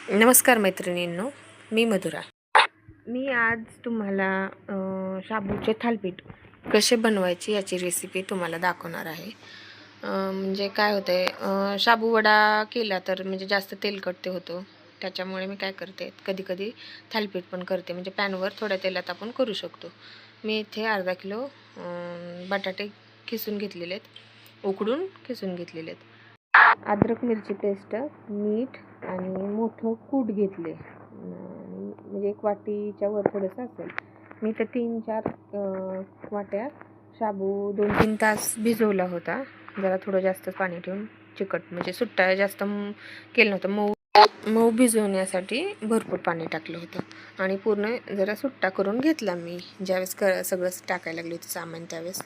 नमस्कार मैत्रिणींनो, मी मधुरा. मी आज तुम्हाला शाबूचे थालीपीठ कसे बनवायचे याची रेसिपी तुम्हाला दाखवणार आहे. म्हणजे काय होतं आहे, शाबू वडा केला तर म्हणजे जास्त तेलकट ते होतो. त्याच्यामुळे मी काय करते, कधी कधी थालीपीठ पण करते. म्हणजे पॅनवर थोड्या तेलात आपण करू शकतो. मी इथे अर्धा किलो बटाटे खिसून घेतलेले आहेत, उकडून खिसून घेतलेले आहेत. अद्रक मिरची पेस्ट, मीठ आणि मोठं कूट घेतले. म्हणजे एक वाटीच्या वर थोडंसं असेल. मी तर 3-4 वाट्या शाबू 2-3 तास भिजवला होता. जरा थोडं जास्त पाणी ठेवून चिकट म्हणजे सुट्टा जास्त केलं नव्हतं. मऊ भिजवण्यासाठी भरपूर पाणी टाकलं होतं आणि पूर्ण जरा सुट्टा करून घेतला मी ज्यावेळेस सगळं टाकायला लागले होते सामान त्यावेळेस.